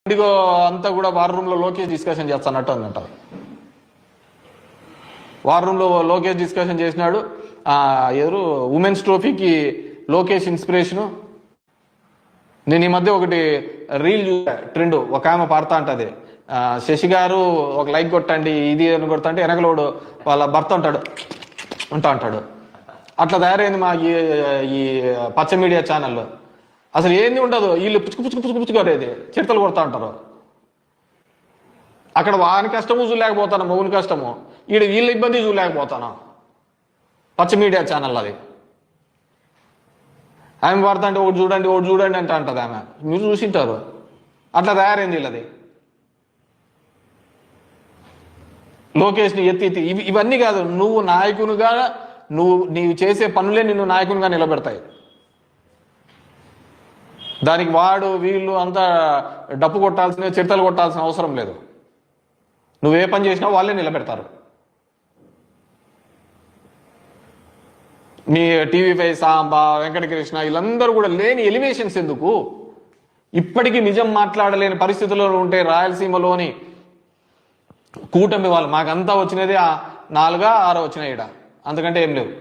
ఇదిగో అంతా కూడా వార్ రూమ్ లో లోకేష్ డిస్కషన్ చేస్తానట్టు అందంట. వార్ రూమ్ లో లోకేష్ డిస్కషన్ చేసినాడు. ఎవరు ఉమెన్స్ ట్రోఫీకి లోకేష్ ఇన్స్పిరేషను. నేను ఈ మధ్య ఒకటి రీల్ చూసా, ట్రెండ్. ఒక ఆమె పాడుతా అంటది, శశి గారు ఒక లైక్ కొట్టండి ఇది అని కొడతా అంటే వెనకలోడు వాళ్ళ భర్త అంటాడు. అట్లా తయారైంది మా ఈ పచ్చ మీడియా ఛానల్లో. అసలు ఏంది ఉండదు, వీళ్ళు పుచ్చుకొరేది చిడతలు కొడతా ఉంటారు. అక్కడ వాని కష్టము చూలేకపోతాను, మగుని కష్టము, వీళ్ళ ఇబ్బంది చూలేకపోతాను. పచ్చ మీడియా ఛానల్ అది. ఆమె వాడుతా అంటే ఒకటి చూడండి అంటే అంటది ఆమె. మీరు చూసింటారు. అట్లా తయారైంది వీళ్ళది. లోకేష్ని ఎత్తి ఇవన్నీ కాదు, నువ్వు నాయకునిగా నీవు చేసే పనులే నిన్ను నాయకునిగా నిలబెడతాయి. దానికి వీళ్ళు అంతా డప్పు కొట్టాల్సిన, చిడతలు కొట్టాల్సిన అవసరం లేదు. నువ్వే పని చేసినా వాళ్ళే నిలబెడతారు. మీ టీవీ5 సాంబా, వెంకటకృష్ణ వీళ్ళందరూ కూడా లేని ఎలివేషన్స్ ఎందుకు? ఇప్పటికీ నిజం మాట్లాడలేని పరిస్థితుల్లో ఉంటే రాయలసీమలోని కూటమి వాళ్ళు మాకంతా వచ్చినది 4 6 వచ్చినాయి, అంతకంటే ఏం లేవు.